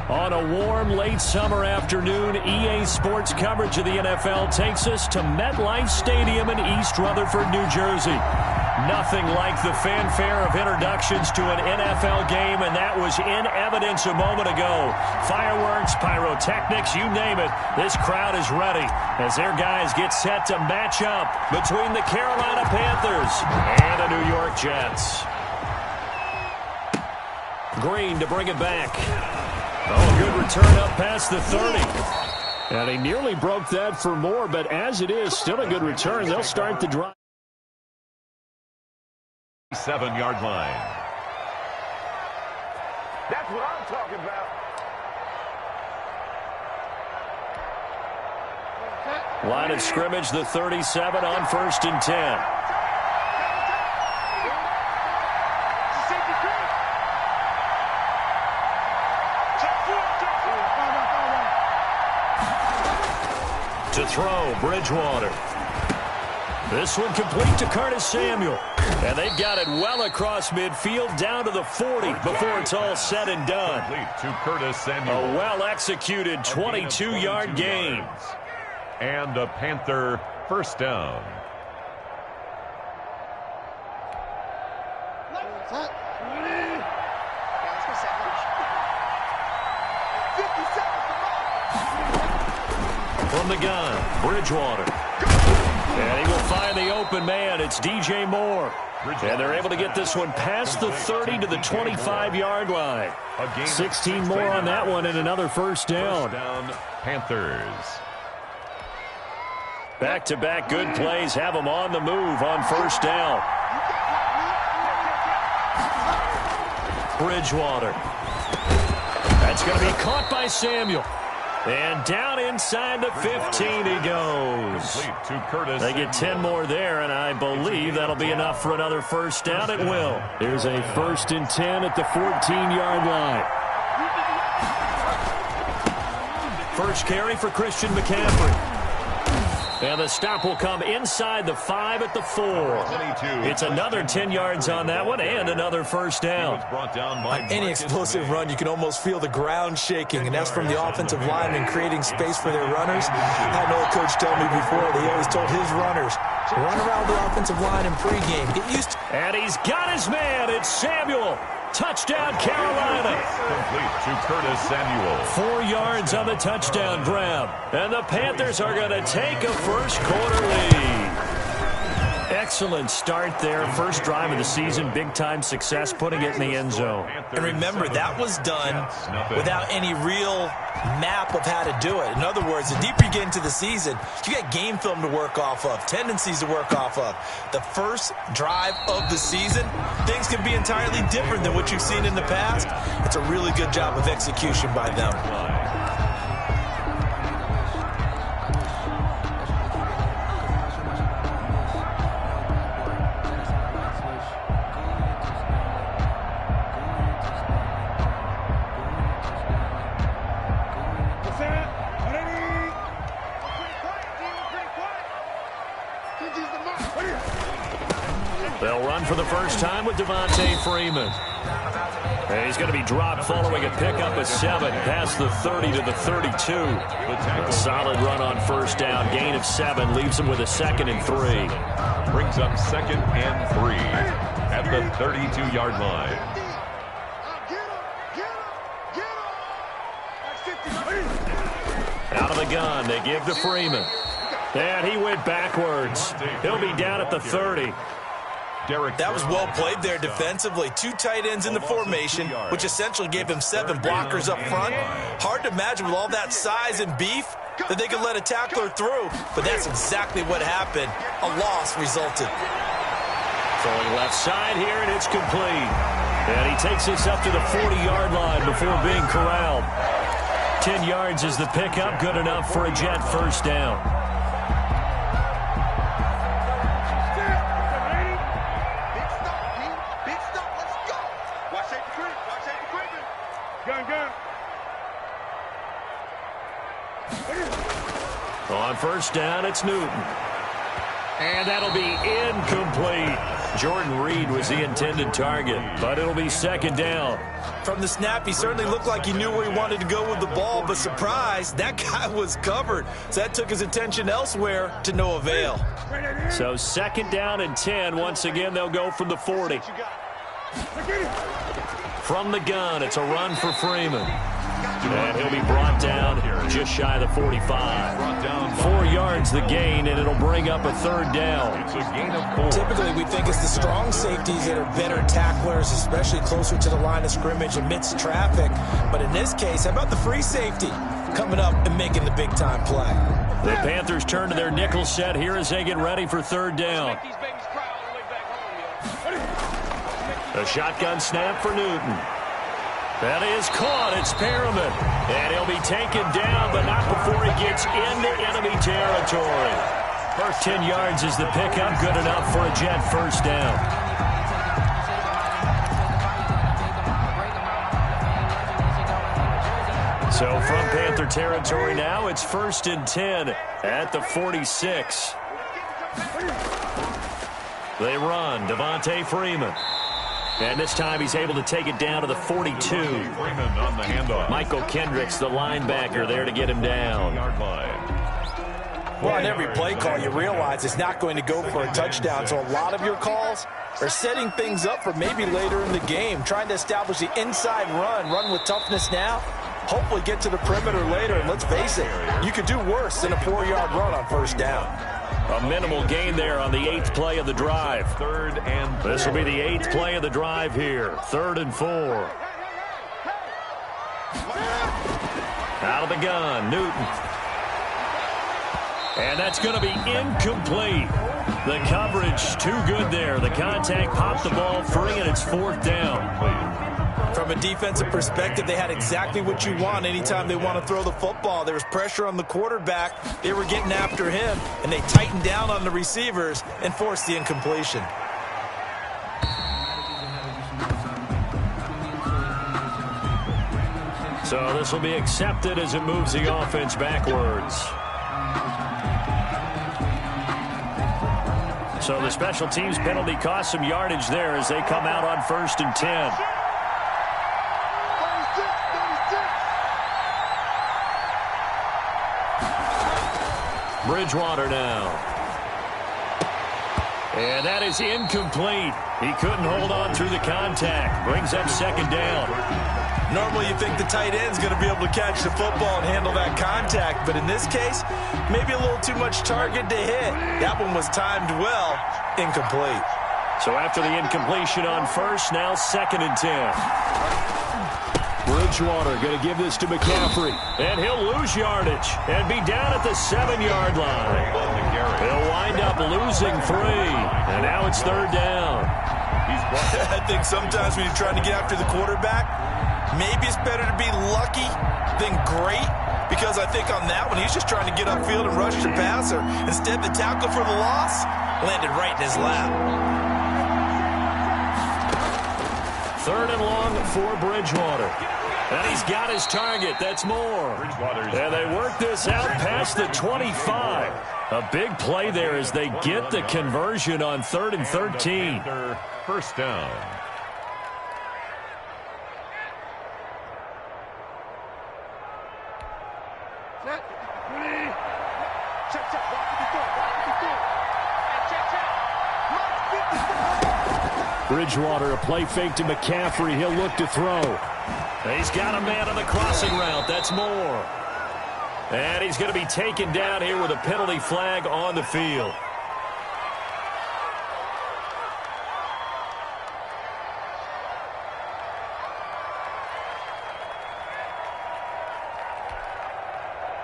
On a warm, late summer afternoon, EA Sports coverage of the NFL takes us to MetLife Stadium in East Rutherford, New Jersey. Nothing like the fanfare of introductions to an NFL game, and that was in evidence a moment ago. Fireworks, pyrotechnics, you name it. This crowd is ready as their guys get set to match up between the Carolina Panthers and the New York Jets. Green to bring it back. Oh, good return up past the 30. And he nearly broke that for more, but as it is, still a good return. They'll start the drive. 7-yard line. That's what I'm talking about. Line of scrimmage, the 37 on 1st and 10. To throw, Bridgewater. This one complete to Curtis Samuel. And they've got it well across midfield down to the 40 before it's all said and done. Complete to Curtis Samuel. A well-executed 22-yard gain. And a Panther first down. From the gun, Bridgewater. And he will find the open man. It's DJ Moore. And they're able to get this one past the 30 to the 25-yard line. 16 more on that one and another first down. Panthers. Back-to-back good plays have them on the move on first down. Bridgewater. That's going to be caught by Samuel. And down inside the 15 he goes. They get 10 more there, and I believe that'll be enough for another first down. It will. There's a 1st and 10 at the 14-yard line. First carry for Christian McCaffrey. And the stop will come inside the 5 at the 4. It's another 10 yards on that one and another first down. On any explosive run, you can almost feel the ground shaking, and that's from the offensive linemen creating space for their runners. I had an old coach tell me before, he always told his runners, run around the offensive line in pregame. Get used to. And he's got his man. It's Samuel. Touchdown, Carolina. Complete to Curtis Samuel. 4 yards on the touchdown grab. And the Panthers are going to take a first-quarter lead. Excellent start there. First drive of the season. Big-time success, putting it in the end zone. And remember, that was done without any real map of how to do it. In other words, the deeper you get into the season, you got game film to work off of, tendencies to work off of. The first drive of the season, things can be entirely different than what you've seen in the past. It's a really good job of execution by them. They'll run for the first time with Devontae Freeman. And he's going to be dropped following a pickup of 7 past the 30 to the 32. A solid run on first down. Gain of 7 leaves him with a 2nd and 3. Brings up 2nd and 3 at the 32-yard line. Out of the gun, they give to Freeman. And he went backwards. He'll be down at the 30. That was well played there defensively. 2 tight ends in the formation, which essentially gave him 7 blockers up front. Hard to imagine with all that size and beef that they could let a tackler through, but that's exactly what happened. A loss resulted. Throwing left side here, and it's complete. And he takes us up to the 40-yard line before being corralled. 10 yards is the pickup, good enough for a Jet first down. On first down, it's Newton. And that'll be incomplete. Jordan Reed was the intended target, but it'll be second down. From the snap, he certainly looked like he knew where he wanted to go with the ball, but surprise, that guy was covered. So that took his attention elsewhere to no avail. So second down and 10. Once again, they'll go from the 40. From the gun, it's a run for Freeman. And he'll be brought down just shy of the 45. 4 yards the gain, and it'll bring up a third down. It's a gain of 4. Typically, we think it's the strong safeties that are better tacklers, especially closer to the line of scrimmage amidst traffic. But in this case, how about the free safety coming up and making the big-time play? The Panthers turn to their nickel set here as they get ready for third down. A shotgun snap for Newton. That is caught. It's Perriman. And he'll be taken down, but not before he gets into enemy territory. First 10 yards is the pickup. Good enough for a Jet first down. So from Panther territory now, it's 1st and 10 at the 46. They run. Devontae Freeman. And this time he's able to take it down to the 42. Freeman on the handoff. Michael Kendricks, the linebacker, there to get him down. Well, on every play call, you realize it's not going to go for a touchdown. So a lot of your calls are setting things up for maybe later in the game, trying to establish the inside run with toughness now, hopefully get to the perimeter later. And let's face it, you could do worse than a 4-yard run on first down. A minimal gain there on the 8th play of the drive. Third and 4. This will be the 8th play of the drive here. 3rd and 4. Out of the gun, Newton. And that's going to be incomplete. The coverage too good there. The contact popped the ball free, and it's 4th down. From a defensive perspective, they had exactly what you want anytime they want to throw the football. There was pressure on the quarterback. They were getting after him, and they tightened down on the receivers and forced the incompletion. So this will be accepted as it moves the offense backwards. So the special teams penalty cost some yardage there as they come out on 1st and 10. Bridgewater now. And that is incomplete. He couldn't hold on through the contact. Brings up second down. Normally you think the tight end's going to be able to catch the football and handle that contact, but in this case, maybe a little too much target to hit. That one was timed well, incomplete. So after the incompletion on first, now 2nd and 10. Bridgewater going to give this to McCaffrey. And he'll lose yardage and be down at the 7-yard line. He'll wind up losing 3. And now it's 3rd down. I think sometimes when you're trying to get after the quarterback, maybe it's better to be lucky than great. Because I think on that one, he's just trying to get upfield and rush the passer. Instead, the tackle for the loss landed right in his lap. 3rd and long for Bridgewater. And he's got his target. That's more. And they work this out past the 25. A big play there as they get the conversion on 3rd and 13. First down. Bridgewater, a play fake to McCaffrey. He'll look to throw. He's got a man on the crossing route. That's more. And he's going to be taken down here with a penalty flag on the field.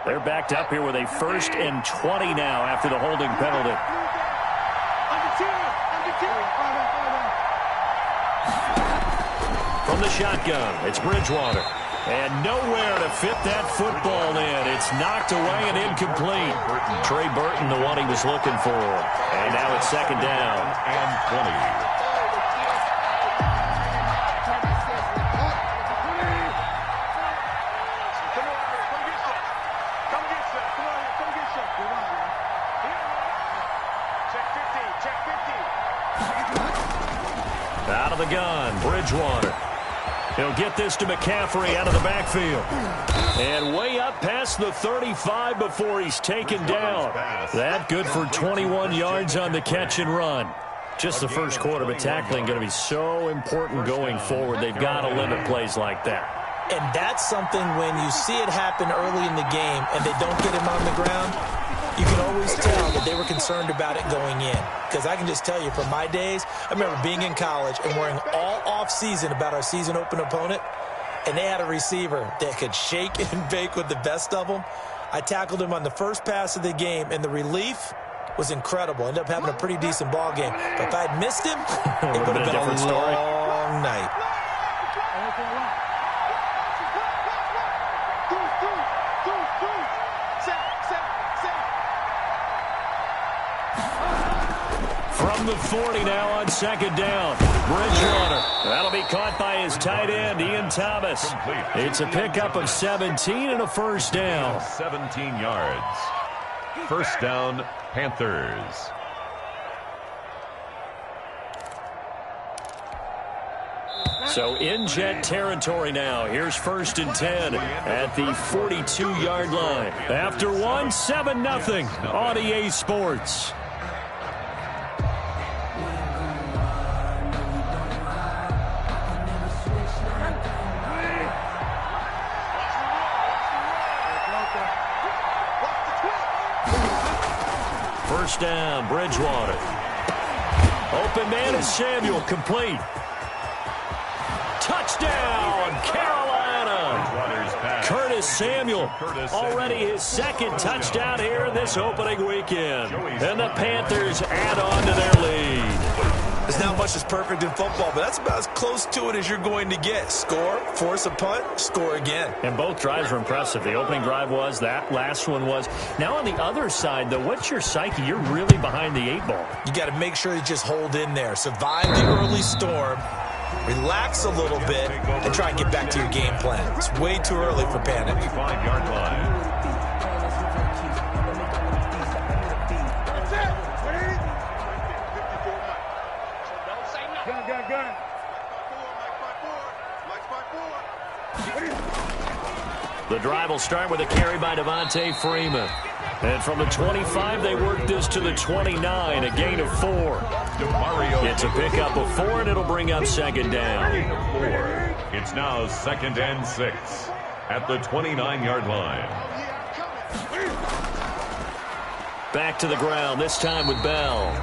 They're backed up here with a 1st and 20 now after the holding penalty. From the shotgun, it's Bridgewater. And nowhere to fit that football in. It's knocked away and incomplete. Trey Burton, the one he was looking for. And now it's 2nd down. And 20. Out of the gun, Bridgewater. He'll get this to McCaffrey out of the backfield. And way up past the 35 before he's taken down. That good for 21 yards on the catch and run. Just the first quarter, but tackling going to be so important going forward. They've got to limit plays like that. And that's something when you see it happen early in the game and they don't get him on the ground, you can always tell that they were concerned about it going in. Because I can just tell you from my days, I remember being in college and worrying all off-season about our season open opponent, and they had a receiver that could shake and bake with the best of them. I tackled him on the first pass of the game, and the relief was incredible. Ended up having a pretty decent ball game. But if I had missed him, it would have been a long night. From the 40 now on second down. Bridgewater. That'll be caught by his tight end, Ian Thomas. It's a pickup of 17 and a first down. 17 yards. First down, Panthers. So in Jet territory now. Here's 1st and 10 at the 42-yard line. After one, 7-0 on EA Sports. First down, Bridgewater. Open man is Samuel, complete. Touchdown, Carolina! Curtis Samuel, already his second touchdown here in this opening weekend. And the Panthers add on to their lead. There's not much that's perfect in football, but that's about as close to it as you're going to get. Score, force a punt, score again. And both drives were impressive. The opening drive was, that last one was. Now on the other side, though, what's your psyche? You're really behind the 8 ball. You got to make sure you just hold in there. Survive the early storm, relax a little bit, and try and get back to your game plan. It's way too early for panic. 25-yard line. The drive will start with a carry by Devontae Freeman. And from the 25, they work this to the 29, a gain of 4. It's a pickup of 4, and it'll bring up second down. It's now 2nd and 6 at the 29-yard line. Back to the ground, this time with Bell.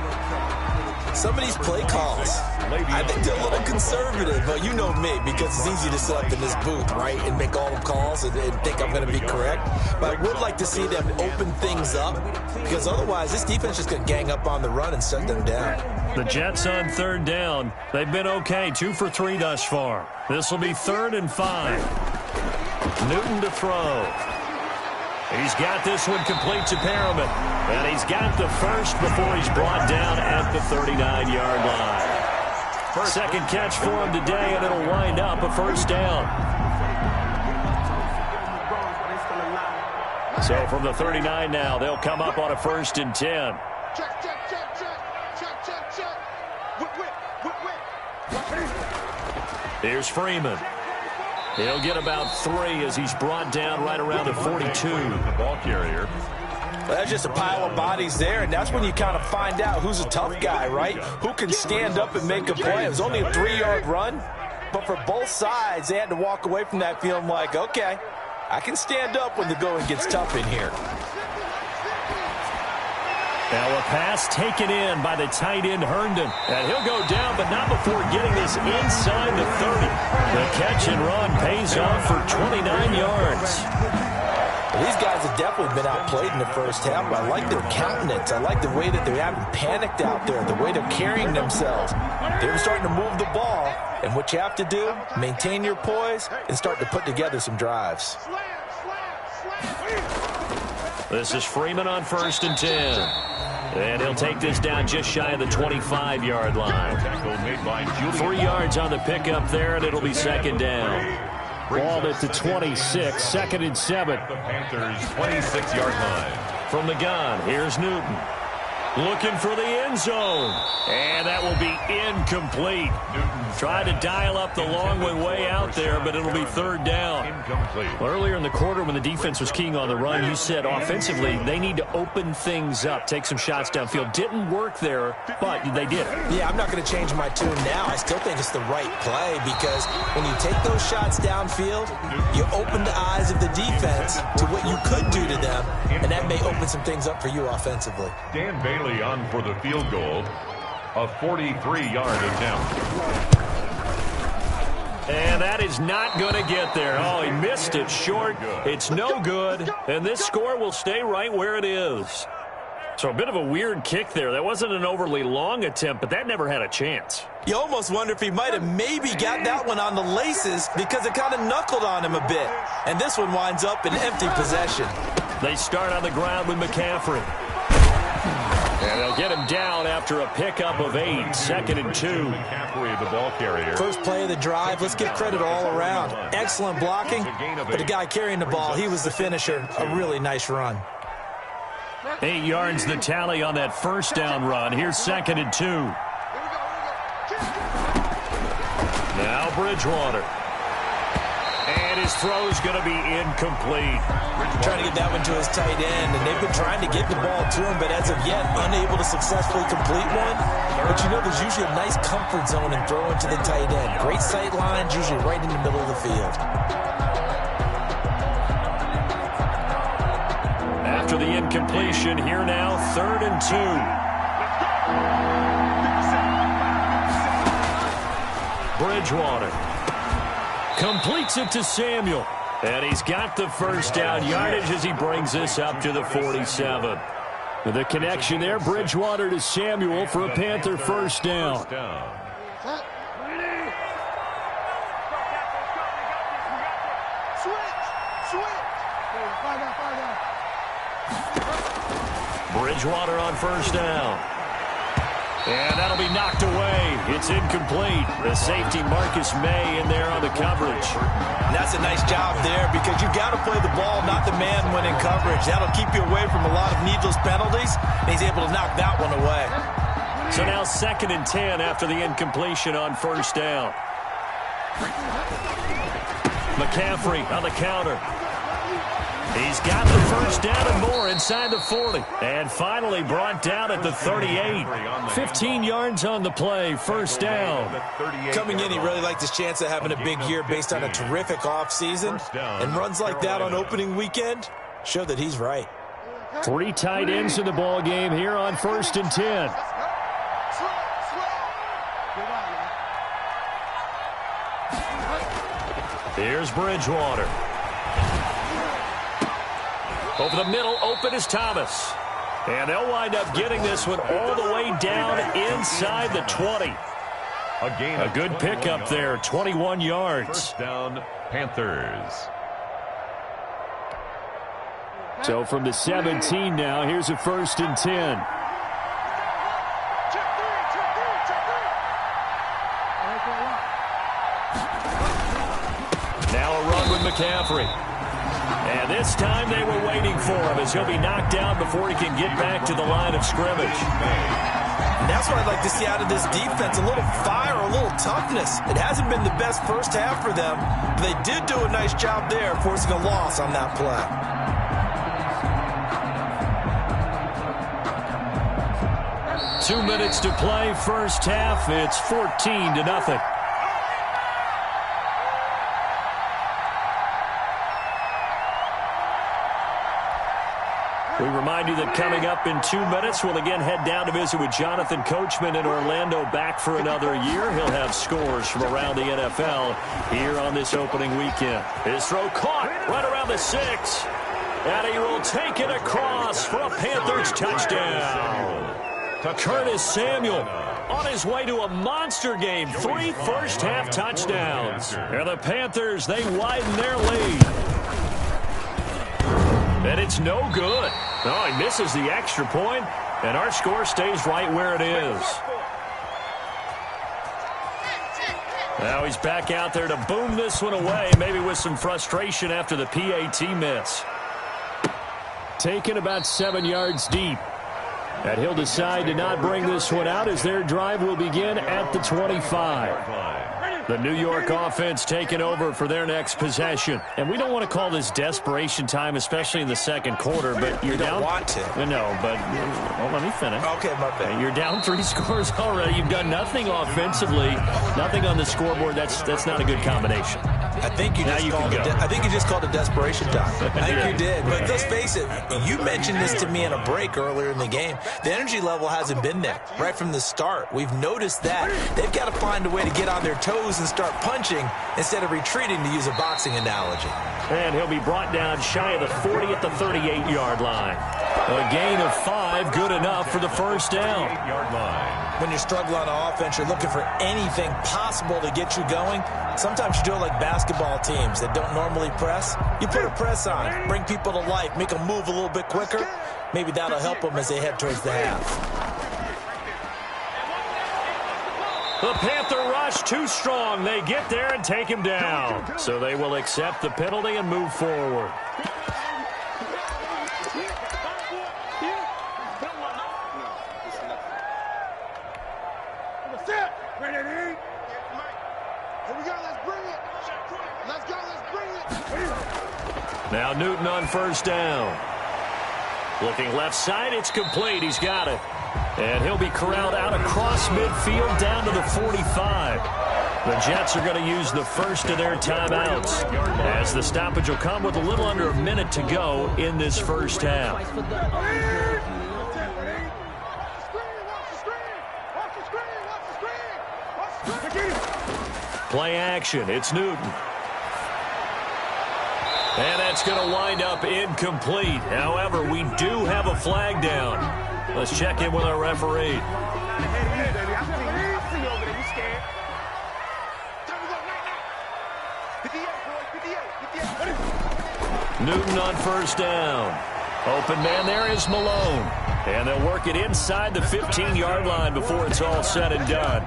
Some of these play calls, I think they're a little conservative, but you know me, because it's easy to sit up in this booth, right, and make all the calls and think I'm going to be correct. But I would like to see them open things up, because otherwise this defense is going to gang up on the run and shut them down. The Jets on 3rd down. They've been okay, 2 for 3 thus far. This will be 3rd and 5. Newton to throw. He's got this one complete to Perriman. And he's got the first before he's brought down at the 39-yard line. Second catch for him today, and it'll wind up a first down. So from the 39 now, they'll come up on a 1st and 10. Here's Freeman. He'll get about 3 as he's brought down right around the 42. The ball carrier. That's just a pile of bodies there, and that's when you kind of find out who's a tough guy, right? Who can stand up and make a play. It was only a 3-yard run, but for both sides, they had to walk away from that feeling like, okay, I can stand up when the going gets tough in here. Now a pass taken in by the tight end Herndon. And he'll go down, but not before getting this inside the 30. The catch and run pays off for 29 yards. Well, these guys have definitely been outplayed in the first half, but I like their countenance. I like the way that they haven't panicked out there, the way they're carrying themselves. They're starting to move the ball, and what you have to do, maintain your poise and start to put together some drives. This is Freeman on 1st and 10. And he'll take this down just shy of the 25-yard line. 3 yards on the pickup there, and it'll be second down. Ball at the 26, 2nd and 7. The Panthers' 26-yard line. From the gun, here's Newton. Looking for the end zone. And that will be incomplete. Tried to dial up the long way out there, but it'll be third down. Well, earlier in the quarter when the defense was keying on the run, you said offensively they need to open things up, take some shots downfield. Didn't work there, but they did it. Yeah, I'm not going to change my tune now. I still think it's the right play because when you take those shots downfield, you open the eyes of the defense to what you could do to them, and that may open some things up for you offensively. Dan Bailey on for the field goal, a 43-yard attempt. And that is not going to get there. Oh, he missed it short. It's no good, and this score will stay right where it is. So a bit of a weird kick there. That wasn't an overly long attempt, but that never had a chance. You almost wonder if he might have maybe got that one on the laces because it kind of knuckled on him a bit. And this one winds up in empty possession. They start on the ground with McCaffrey. And they'll get him down after a pickup of 8, 2nd and 2. McCaffrey, the ball carrier. First play of the drive. Let's give credit all around. Excellent blocking, but the guy carrying the ball, he was the finisher. A really nice run. 8 yards the tally on that first down run. Here's 2nd and 2. Now Bridgewater. And his throw's going to be incomplete. Trying to get that one to his tight end, and they've been trying to get the ball to him, but as of yet, unable to successfully complete one. But you know, there's usually a nice comfort zone in throwing to the tight end. Great sight lines, usually right in the middle of the field. After the incompletion, here now, 3rd and 2. Bridgewater completes it to Samuel. And he's got the first down yardage as he brings this up to the 47. The connection there, Bridgewater to Samuel for a Panther first down. Bridgewater on first down. And that'll be knocked away. It's incomplete. The safety Marcus May in there on the coverage. And that's a nice job there because you've got to play the ball, not the man when in coverage. That'll keep you away from a lot of needless penalties, and he's able to knock that one away. So now 2nd and 10 after the incompletion on first down. McCaffrey on the counter. He's got the first down and more inside the 40. And finally brought down at the 38. 15 yards on the play, first down. Coming in, he really liked his chance of having a big year based on a terrific offseason. And runs like that on opening weekend show that he's right. 3 tight ends in the ball game here on 1st and 10. Here's Bridgewater. Over the middle, open is Thomas. And they'll wind up getting this one all the way down inside the 20. A good pickup there, 21 yards. First down, Panthers. So from the 17 now, here's a 1st and 10. Now a run with McCaffrey. And this time they were waiting for him as he'll be knocked down before he can get back to the line of scrimmage. And that's what I'd like to see out of this defense, a little fire, a little toughness. It hasn't been the best first half for them, but they did do a nice job there forcing a loss on that play. Two minutes to play, first half. It's 14-0. We remind you that coming up in 2 minutes, we'll again head down to visit with Jonathan Coachman in Orlando, back for another year. He'll have scores from around the NFL here on this opening weekend. His throw caught right around the 6. And he will take it across for a Panthers touchdown. Curtis Samuel on his way to a monster game. 3 first-half touchdowns. And the Panthers, they widen their lead. And it's no good. Oh, he misses the extra point, and our score stays right where it is. Now he's back out there to boom this one away, maybe with some frustration after the PAT miss. Taken about 7 yards deep. And he'll decide to not bring this one out as their drive will begin at the 25. The New York offense taking over for their next possession. And we don't want to call this desperation time, especially in the second quarter, but you're down. You don't want to. No, but well, let me finish. Okay, my bad. You're down 3 scores already. You've done nothing offensively, nothing on the scoreboard. That's not a good combination. I think you just called it desperation time. I think you did. But let's face it, you mentioned this to me in a break earlier in the game. The energy level hasn't been there right from the start. We've noticed that. They've got to find a way to get on their toes and start punching instead of retreating, to use a boxing analogy. And he'll be brought down shy of the 40 at the 38-yard line. A gain of 5, good enough for the first down. When you're struggling on offense, you're looking for anything possible to get you going. Sometimes you do it like basketball teams that don't normally press. You put a press on, bring people to life, make them move a little bit quicker. Maybe that'll help them as they head towards the half. The Panther rush too strong. They get there and take him down. So they will accept the penalty and move forward. Now Newton on first down. Looking left side, it's complete. He's got it. And he'll be corralled out across midfield down to the 45. The Jets are going to use the first of their timeouts, as the stoppage will come with a little under a minute to go in this first half. Play action. It's Newton. And that's going to wind up incomplete. However, we do have a flag down. Let's check in with our referee. Newton on first down. Open man there is Malone. And they'll work it inside the 15-yard line before it's all said and done.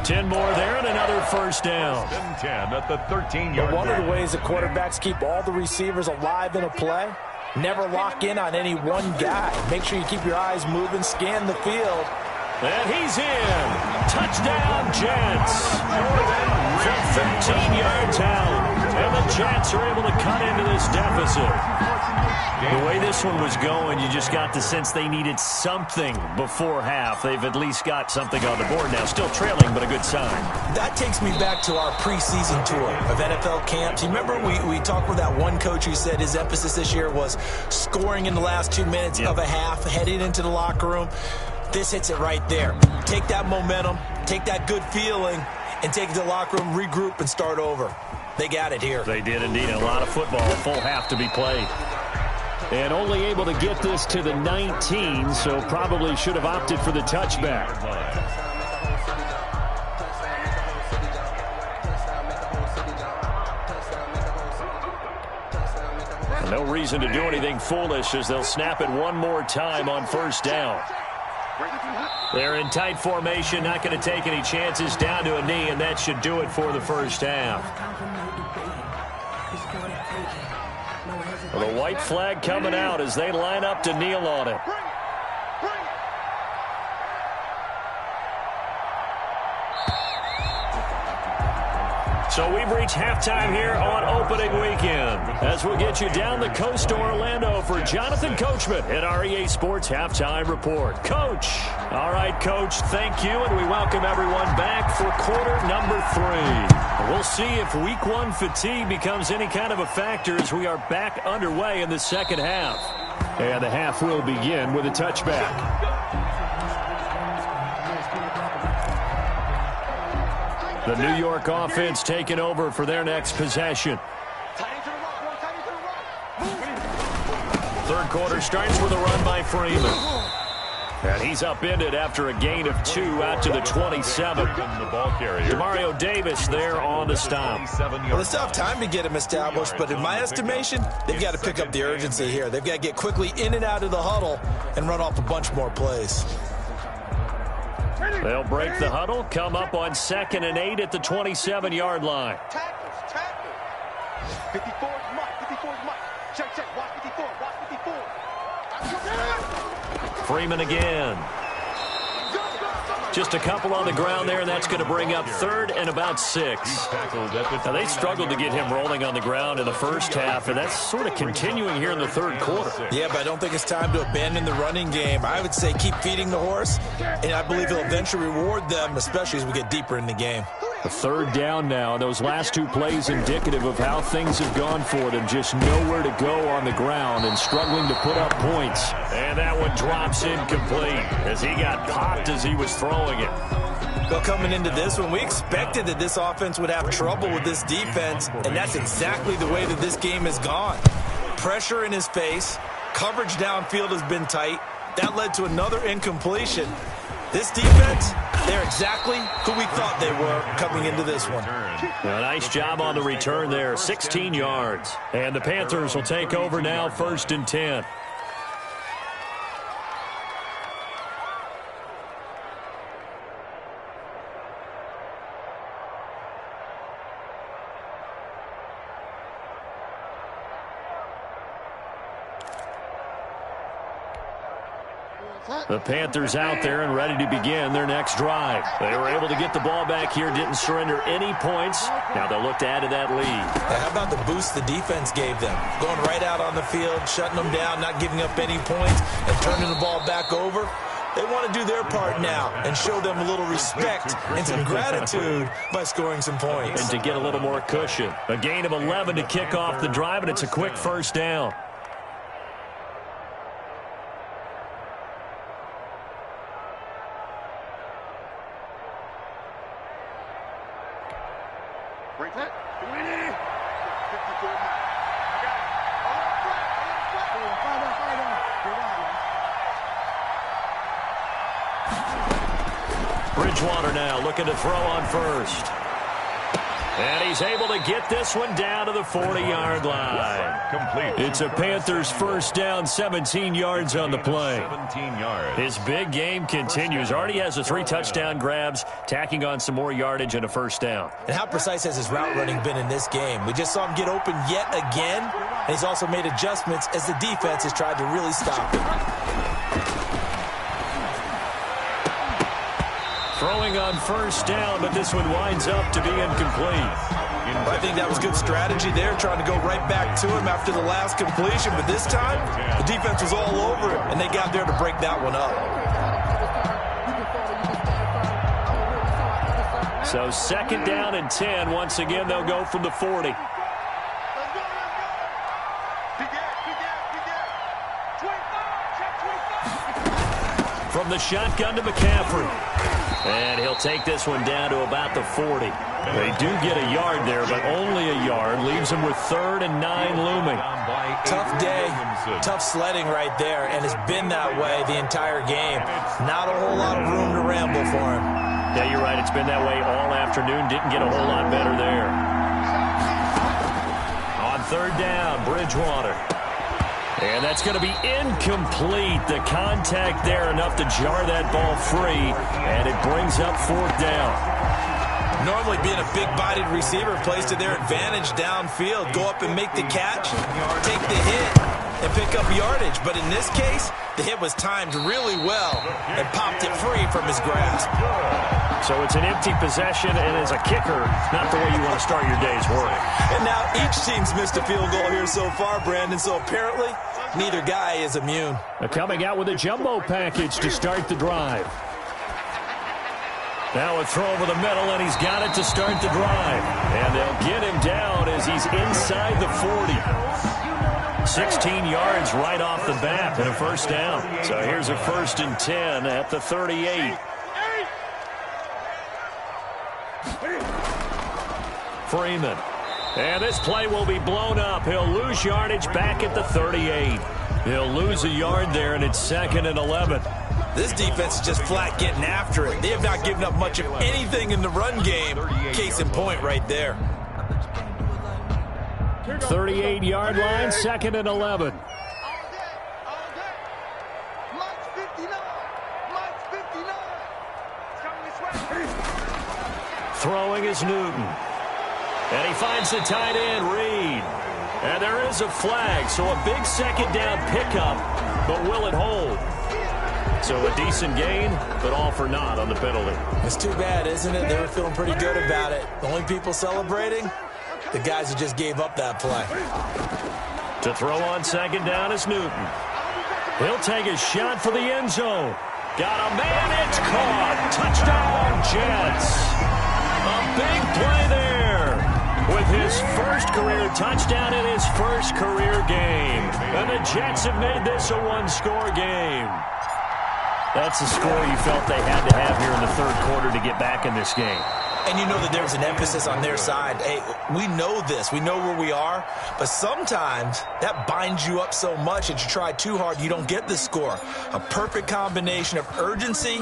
10 more there and another first down. 10 at the 13-yard line. One of the ways the quarterbacks keep all the receivers alive in a play, never lock in on any one guy. Make sure you keep your eyes moving, scan the field. And he's in. Touchdown, Jets. From 13 yards out. And the Jets are able to cut into this deficit. The way this one was going, you just got the sense they needed something before half. They've at least got something on the board now. Still trailing, but a good sign. That takes me back to our preseason tour of NFL camps. You remember we talked with that one coach who said his emphasis this year was scoring in the last 2 minutes of a half, heading into the locker room. This hits it right there. Take that momentum, take that good feeling, and take it to the locker room, regroup, and start over. They got it here. They did indeed. A lot of football, a full half to be played. And only able to get this to the 19, so probably should have opted for the touchback. No reason to do anything foolish as they'll snap it one more time on first down. They're in tight formation, not going to take any chances, down to a knee, and that should do it for the first half. The white flag coming out as they line up to kneel on it. So we've reached halftime here on opening weekend as we'll get you down the coast to Orlando for Jonathan Coachman at our EA Sports Halftime Report. Coach. All right, Coach, thank you, and we welcome everyone back for quarter number 3. We'll see if week 1 fatigue becomes any kind of a factor as we are back underway in the second half. And the half will begin with a touchback. The New York offense taking over for their next possession. Third quarter starts with a run by Freeman. And he's upended after a gain of 2 out to the 27. Demario Davis there on the stop. Well, it's tough time to get him established, but in my estimation, they've got to pick up the urgency here. They've got to get quickly in and out of the huddle and run off a bunch more plays. They'll break the huddle, come up on 2nd and 8 at the 27-yard line. Tackles. 54 is Mike. Check. Watch 54. Freeman again. Just a couple on the ground there, and that's going to bring up 3rd and about 6. Now, they struggled to get him rolling on the ground in the first half, and that's sort of continuing here in the 3rd quarter. Yeah, but I don't think it's time to abandon the running game. I would say keep feeding the horse, and I believe he'll eventually reward them, especially as we get deeper in the game. A 3rd down now, and those last 2 plays indicative of how things have gone for them. Just nowhere to go on the ground and struggling to put up points. And that one drops incomplete as he got popped as he was throwing it. Well, coming into this one, we expected that this offense would have trouble with this defense, and that's exactly the way that this game has gone. Pressure in his face, coverage downfield has been tight. That led to another incompletion. This defense, they're exactly who we thought they were coming into this one. A nice job on the return there, 16 yards. And the Panthers will take over now, 1st and 10. The Panthers out there and ready to begin their next drive. They were able to get the ball back here, didn't surrender any points. Now they'll look to add to that lead. Now, how about the boost the defense gave them? Going right out on the field, shutting them down, not giving up any points, and turning the ball back over. They want to do their part now and show them a little respect and some gratitude by scoring some points. And to get a little more cushion. A gain of 11 to kick off the drive, and it's a quick 1st down. Bridgewater now looking to throw on 1st. And he's able to get this one down to the 40-yard line. Complete. It's a Panthers 1st down, 17 yards on the play. 17 yards. His big game continues. Already has the 3 touchdown grabs, tacking on some more yardage and a 1st down. And how precise has his route running been in this game? We just saw him get open yet again, and he's also made adjustments as the defense has tried to really stop him. Throwing on 1st down, but this one winds up to be incomplete. I think that was good strategy there, trying to go right back to him after the last completion. But this time, the defense was all over it, and they got there to break that one up. So 2nd down and 10. Once again, they'll go from the 40. From the shotgun to McCaffrey. And he'll take this one down to about the 40. They do get a yard there, but only a yard. Leaves them with 3rd and 9 looming. Tough day, tough sledding right there, and it's been that way the entire game. Not a whole lot of room to ramble for him. Yeah, you're right. It's been that way all afternoon. Didn't get a whole lot better there. On 3rd down, Bridgewater. And that's going to be incomplete. The contact there enough to jar that ball free, and it brings up 4th down. Normally being a big-bodied receiver plays to their advantage downfield. Go up and make the catch, take the hit, and pick up yardage. But in this case, the hit was timed really well and popped it free from his grasp. So it's an empty possession, and as a kicker, not the way you want to start your day's work. And now each team's missed a field goal here so far, Brandon, so apparently neither guy is immune. They're coming out with a jumbo package to start the drive. Now a throw over the middle, and he's got it to start the drive. And they'll get him down as he's inside the 40. 16 yards right off the bat and a 1st down. So here's a 1st and 10 at the 38. Freeman. And this play will be blown up. He'll lose yardage back at the 38. He'll lose a yard there, and it's 2nd and 11. This defense is just flat getting after it. They have not given up much of anything in the run game. Case in point right there. 38-yard line, 2nd and 11. Throwing is Newton. And he finds the tight end, Reed. And there is a flag, so a big 2nd down pickup, but will it hold? So a decent gain, but all for naught on the penalty. It's too bad, isn't it? They were feeling pretty good about it. The only people celebrating, the guys who just gave up that play. To throw on second down is Newton. He'll take a shot for the end zone. Got a man, it's caught. Touchdown, Jets. A big play there with his first career touchdown in his first career game. And the Jets have made this a one-score game. That's the score you felt they had to have here in the third quarter to get back in this game. And you know that there's an emphasis on their side. Hey, we know this. We know where we are. But sometimes that binds you up so much that you try too hard, you don't get the score. A perfect combination of urgency,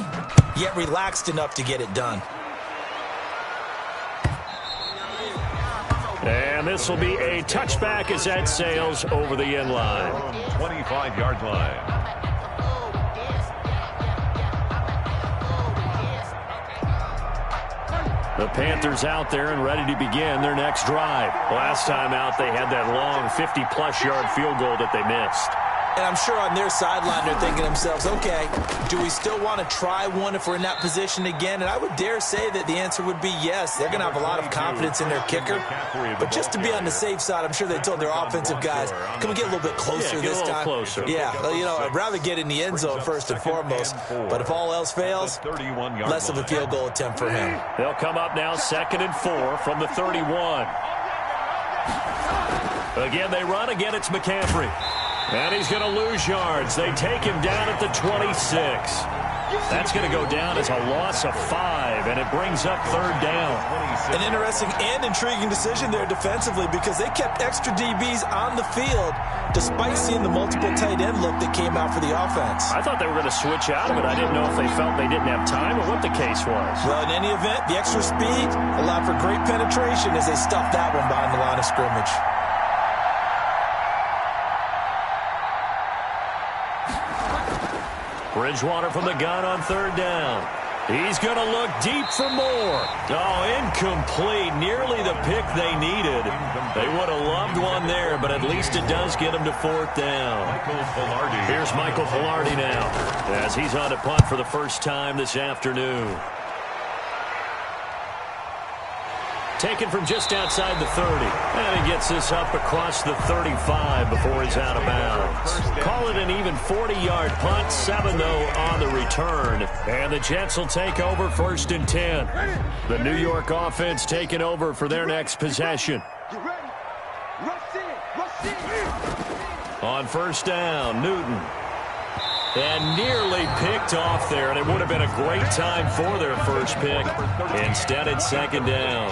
yet relaxed enough to get it done. And this will be a touchback as that sails over the end line. 25-yard line. The Panthers out there and ready to begin their next drive. Last time out, they had that long 50-plus yard field goal that they missed. And I'm sure on their sideline they're thinking to themselves, okay, do we still want to try one if we're in that position again? And I would dare say that the answer would be yes. They're going to have a lot of confidence in their kicker. But just to be on the safe side, I'm sure they told their offensive guys, can we get a little bit closer this time? Closer. Yeah, you know, I'd rather get in the end zone first and foremost. But if all else fails, less of a field goal attempt for him. They'll come up now 2nd and 4 from the 31. Again, they run. Again, it's McCaffrey. And he's going to lose yards. They take him down at the 26. That's going to go down as a loss of 5, and it brings up 3rd down. An interesting and intriguing decision there defensively because they kept extra DBs on the field despite seeing the multiple tight end look that came out for the offense. I thought they were going to switch out of it. I didn't know if they felt they didn't have time or what the case was. Well, in any event, the extra speed allowed for great penetration as they stuffed that one behind the line of scrimmage. Bridgewater from the gun on 3rd down. He's going to look deep for more. Oh, incomplete. Nearly the pick they needed. They would have loved one there, but at least it does get them to 4th down. Here's Michael Velarde now as he's on to punt for the first time this afternoon. Taken from just outside the 30. And he gets this up across the 35 before he's out of bounds. Call it an even 40-yard punt. 7, though, on the return. And the Jets will take over 1st and 10. The New York offense taking over for their next possession. On 1st down, Newton. And nearly picked off there, and it would have been a great time for their first pick. Instead, it's 2nd down.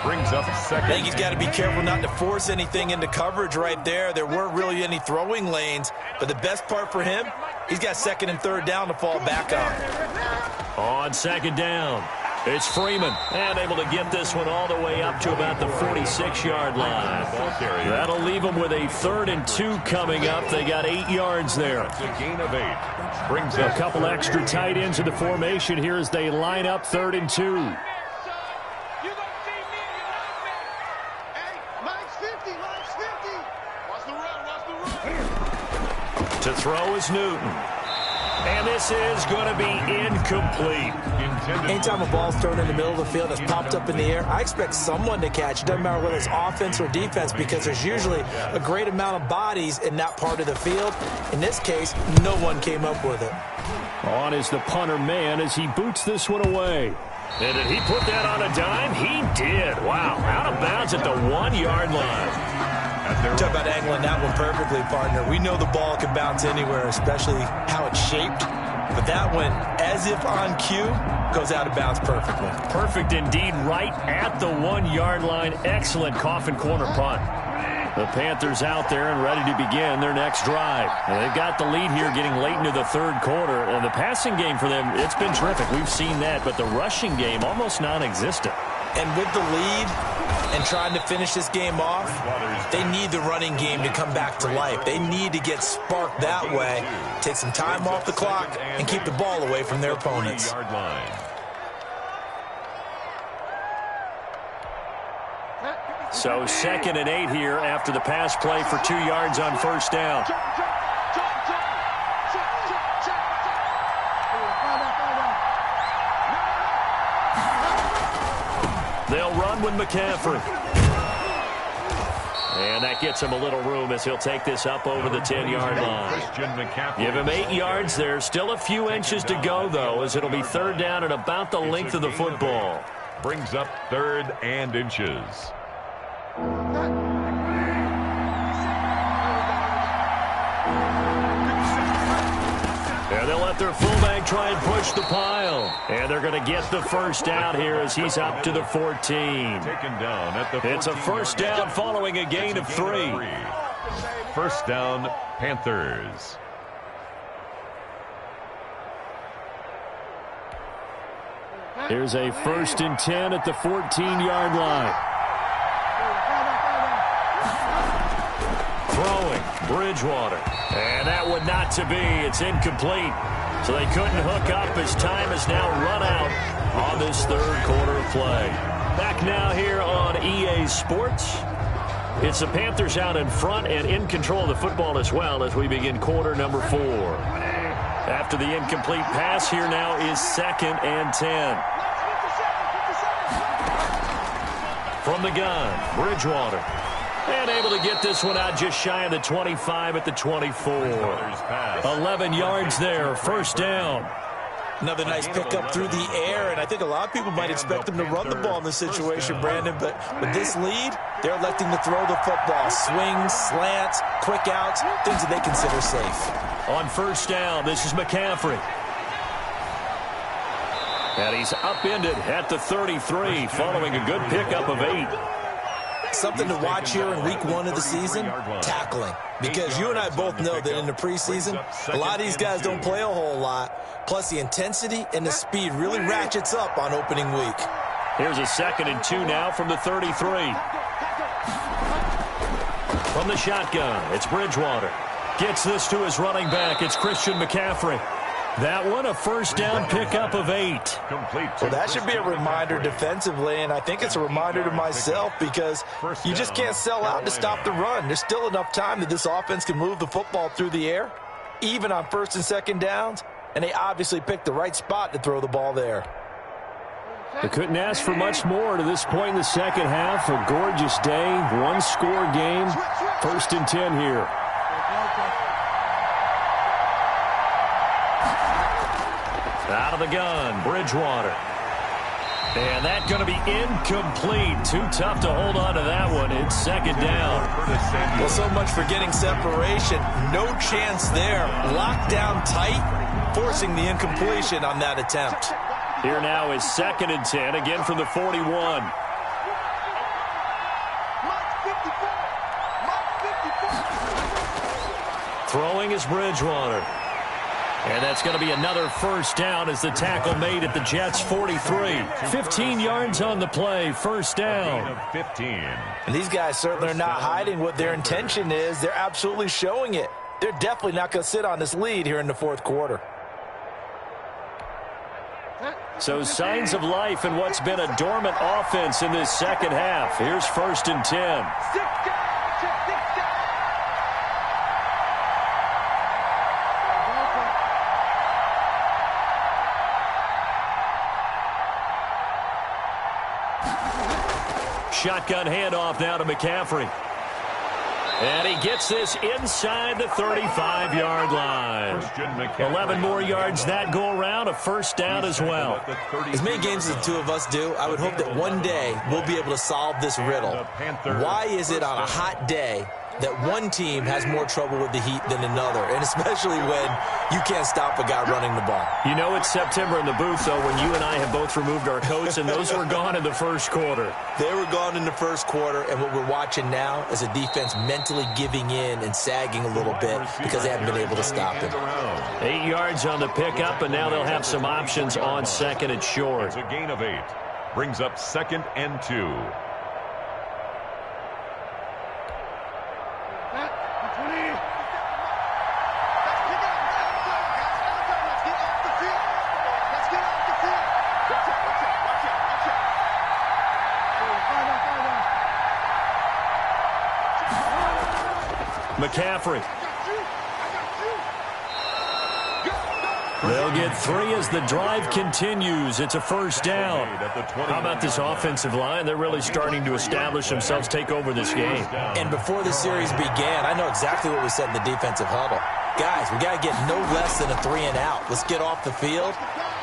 Brings up 2nd. I think he's got to be careful not to force anything into coverage right there. There weren't really any throwing lanes, but the best part for him, he's got 2nd and 3rd down to fall back on. On 2nd down, it's Freeman, and able to get this one all the way up to about the 46-yard line. That'll leave them with a 3rd and 2 coming up. They got 8 yards there. A gain of 8. Brings a couple extra tight ends in the formation here as they line up 3rd and 2. To throw is Newton. And this is going to be incomplete. Anytime a ball's thrown in the middle of the field that's popped up in the air, I expect someone to catch it. Doesn't matter whether it's offense or defense because there's usually a great amount of bodies in that part of the field. In this case, no one came up with it. On is the punter man as he boots this one away. And did he put that on a dime? He did. Wow. Out of bounds at the 1-yard line. Talk about angling that one perfectly, partner. We know the ball can bounce anywhere, especially how it's shaped. But that one, as if on cue, goes out of bounds perfectly. Perfect indeed, right at the 1-yard line. Excellent coffin corner punt. The Panthers out there and ready to begin their next drive. And they've got the lead here getting late into the 3rd quarter. And the passing game for them, it's been terrific. We've seen that. But the rushing game, almost non-existent. And with the lead and trying to finish this game off, they need the running game to come back to life. They need to get sparked that way, take some time off the clock, and keep the ball away from their opponents. So 2nd and 8 here after the pass play for 2 yards on 1st down. run with McCaffrey. And that gets him a little room as he'll take this up over the 10-yard line. Give him 8 yards there. Still a few inches to go, though, as it'll be third down and about the length of the football. Brings up 3rd and inches. And they'll let their fullback try and push the pile. And they're going to get the first down here as he's up to the 14. It's a first down following a gain of 3. First down, Panthers. Here's a 1st and 10 at the 14-yard line. Throwing, Bridgewater. And that would not to be. It's incomplete. So they couldn't hook up as time has now run out on this third quarter of play. Back now here on EA Sports. It's the Panthers out in front and in control of the football as well as we begin quarter number 4. After the incomplete pass, here now is 2nd and 10. From the gun, Bridgewater. And able to get this one out just shy of the 25 at the 24. 11 yards there, first down. Another nice pickup through the air, and I think a lot of people might expect them to run the ball in this situation, Brandon, but with this lead, they're electing to throw the football. Swings, slants, quick outs, things that they consider safe. On first down, this is McCaffrey. And he's upended at the 33, following a good pickup of 8. Something to watch here in week 1 of the season, tackling. Because you and I both know that in the preseason, a lot of these guys don't play a whole lot. Plus, the intensity and the speed really ratchets up on opening week. Here's a 2nd and 2 now from the 33. From the shotgun, it's Bridgewater. Gets this to his running back. It's Christian McCaffrey. That one, a first down pickup of 8. Well, that should be a reminder defensively, and I think it's a reminder to myself because you just can't sell out to stop the run. There's still enough time that this offense can move the football through the air, even on 1st and 2nd downs, and they obviously picked the right spot to throw the ball there. They couldn't ask for much more to this point in the second half. A gorgeous day, one-score game, 1st and 10 here. Out of the gun, Bridgewater. And that's going to be incomplete. Too tough to hold on to that one. It's 2nd down. Well, so much for getting separation. No chance there. Locked down tight, forcing the incompletion on that attempt. Here now is 2nd and 10, again from the 41. Throwing is Bridgewater. And that's going to be another first down as the tackle made at the Jets' 43. 15 yards on the play, first down. 15. And these guys certainly are not hiding what their intention is. They're absolutely showing it. They're definitely not going to sit on this lead here in the 4th quarter. So signs of life in what's been a dormant offense in this second half. Here's 1st and 10. Shotgun handoff now to McCaffrey. And he gets this inside the 35-yard line. 11 more yards that go around, a first down as well. As many games as the two of us do, I would hope that one day we'll be able to solve this riddle. Why is it on a hot day that one team has more trouble with the heat than another, and especially when you can't stop a guy running the ball? You know it's September in the booth, though, when you and I have both removed our coats, and those were gone in the first quarter. They were gone in the first quarter, and what we're watching now is a defense mentally giving in and sagging a little bit because they haven't been able to stop him. 8 yards on the pickup, and now they'll have some options on 2nd and short. It's a gain of 8. Brings up 2nd and 2. McCaffrey. They'll get 3 as the drive continues. It's a first down. How about this offensive line? They're really starting to establish themselves, take over this game. And before the series began, I know exactly what we said in the defensive huddle. Guys, we got to get no less than a 3-and-out. Let's get off the field.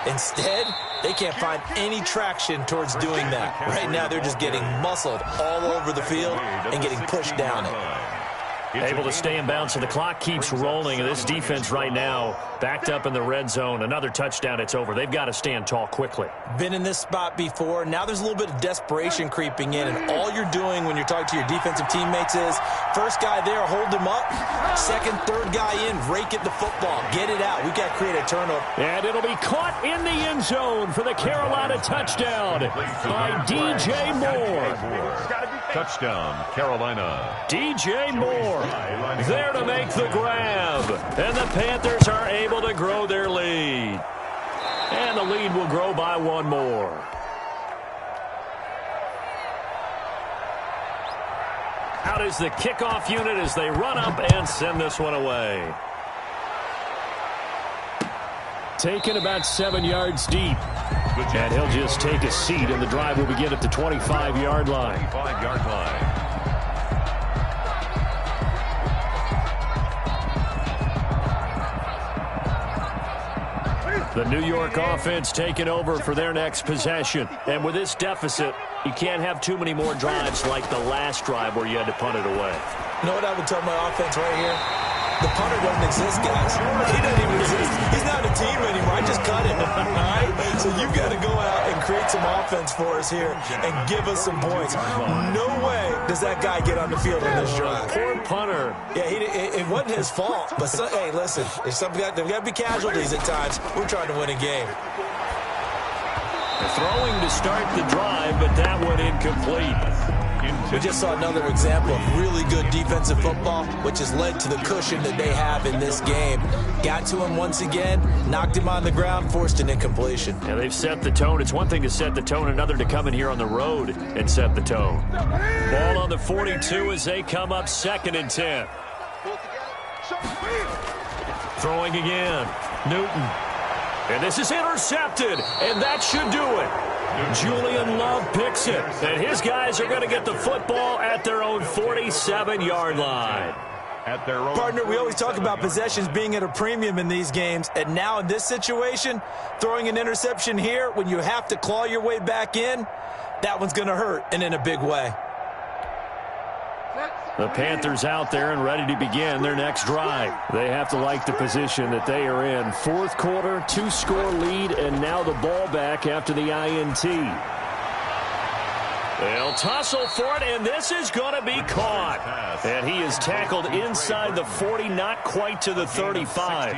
Instead, they can't find any traction towards doing that. Right now, they're just getting muscled all over the field and getting pushed down it. Able to stay in bounds, so the clock keeps rolling. And this defense right now backed up in the red zone. Another touchdown, it's over. They've got to stand tall quickly. Been in this spot before. Now there's a little bit of desperation creeping in, and all you're doing when you're talking to your defensive teammates is, first guy there, hold him up. Second, third guy in, rake at the football. Get it out. We've got to create a turnover. And it'll be caught in the end zone for the Carolina touchdown by DJ Moore. Touchdown, Carolina. DJ Moore there to make the grab. And the Panthers are able to grow their lead. And the lead will grow by 1 more. Out is the kickoff unit as they run up and send this one away. Taken about 7 yards deep. And he'll just take a seat, and the drive will begin at the 25-yard line. 25-yard line. The New York offense taking over for their next possession. And with this deficit, you can't have too many more drives like the last drive where you had to punt it away. You know what I would tell my offense right here? The punter doesn't exist, guys. He doesn't even exist. He's not a team anymore. I just cut him. All right? So you've got to go out and create some offense for us here and give us some points. No way does that guy get on the field on this drive. Poor punter. Yeah, it wasn't his fault. But, hey, listen, there's got to be casualties at times. We're trying to win a game. Throwing to start the drive, but that one incomplete. We just saw another example of really good defensive football, which has led to the cushion that they have in this game. Got to him once again, knocked him on the ground, forced an incompletion. Yeah, they've set the tone. It's one thing to set the tone, another to come in here on the road and set the tone. Ball on the 42 as they come up 2nd and 10. Throwing again. Newton. And this is intercepted, and that should do it. Julian Love picks it, and his guys are going to get the football at their own 47-yard line. Partner, we always talk about possessions being at a premium in these games, and now in this situation, throwing an interception here when you have to claw your way back in, that one's going to hurt, and in a big way. The Panthers out there and ready to begin their next drive. They have to like the position that they are in. 4th quarter, 2-score lead, and now the ball back after the INT. They'll tussle for it, and this is going to be caught. And he is tackled inside the 40, not quite to the 35.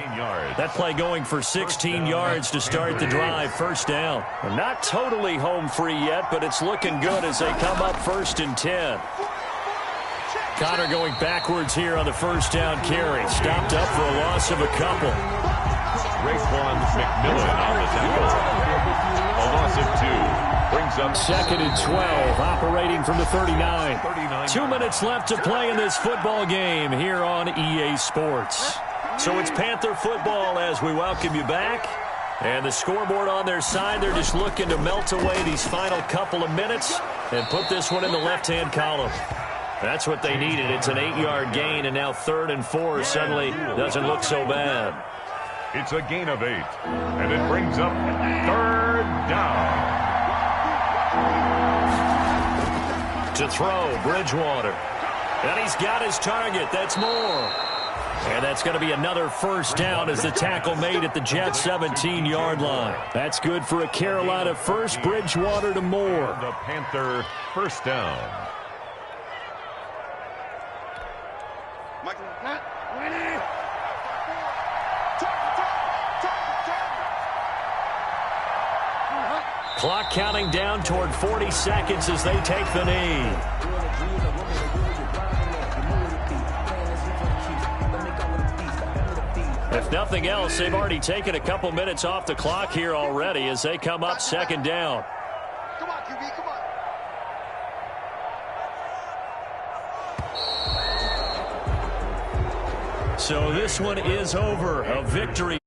That play going for 16 yards to start the drive. First down. Not totally home free yet, but it's looking good as they come up 1st and 10. Connor going backwards here on the first down carry. Stopped up for a loss of a couple. Raekwon McMillan on the tackle. A loss of 2. Brings up 2nd and 12, operating from the 39. 2 minutes left to play in this football game here on EA Sports. So it's Panther football as we welcome you back. And the scoreboard on their side, they're just looking to melt away these final couple of minutes and put this one in the left-hand column. That's what they needed. It's an 8-yard gain, and now 3rd and 4 suddenly doesn't look so bad. It's a gain of 8, and it brings up 3rd down. To throw, Bridgewater. And he's got his target. That's Moore. And that's going to be another first down as the tackle made at the Jets' 17-yard line. That's good for a Carolina first. Bridgewater to Moore. The Panther first down. Clock counting down toward 40 seconds as they take the knee. If nothing else, they've already taken a couple minutes off the clock here already as they come up 2nd down. Come on, QB, come on. So this one is over. A victory.